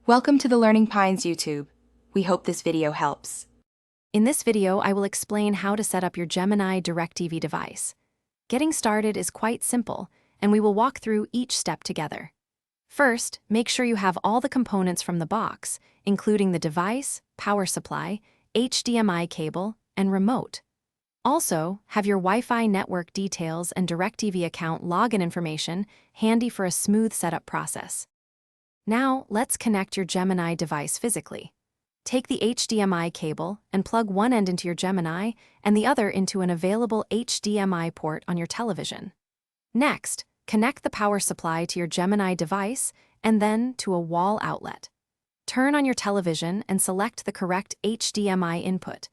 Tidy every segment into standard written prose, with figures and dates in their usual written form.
Welcome to the Learning Pines YouTube. We hope this video helps. In this video, I will explain how to set up your Gemini Directv device. Getting started is quite simple, and we will walk through each step together. First, make sure you have all the components from the box, including the device, power supply, HDMI cable, and remote. Also, have your Wi-Fi network details and DirecTV account login information handy for a smooth setup process. Now, let's connect your Gemini device physically. Take the HDMI cable and plug one end into your Gemini and the other into an available HDMI port on your television. Next, connect the power supply to your Gemini device and then to a wall outlet. Turn on your television and select the correct HDMI input.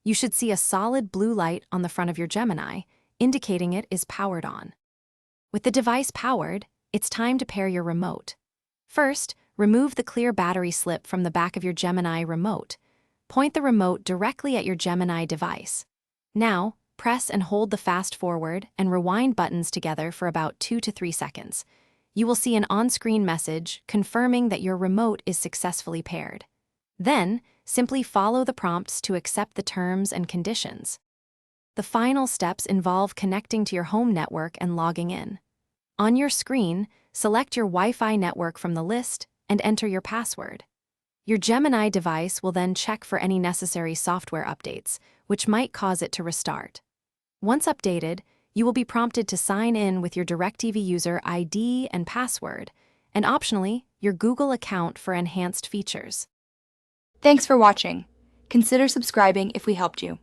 You should see a solid blue light on the front of your Gemini, indicating it is powered on. With the device powered, it's time to pair your remote. First, remove the clear battery slip from the back of your Gemini remote. Point the remote directly at your Gemini device. Now, press and hold the fast forward and rewind buttons together for about 2 to 3 seconds. You will see an on-screen message confirming that your remote is successfully paired. Then, simply follow the prompts to accept the terms and conditions. The final steps involve connecting to your home network and logging in. On your screen, select your Wi-Fi network from the list and enter your password. Your Gemini device will then check for any necessary software updates, which might cause it to restart. Once updated, you will be prompted to sign in with your DirecTV user ID and password, and optionally, your Google account for enhanced features. Thanks for watching. Consider subscribing if we helped you.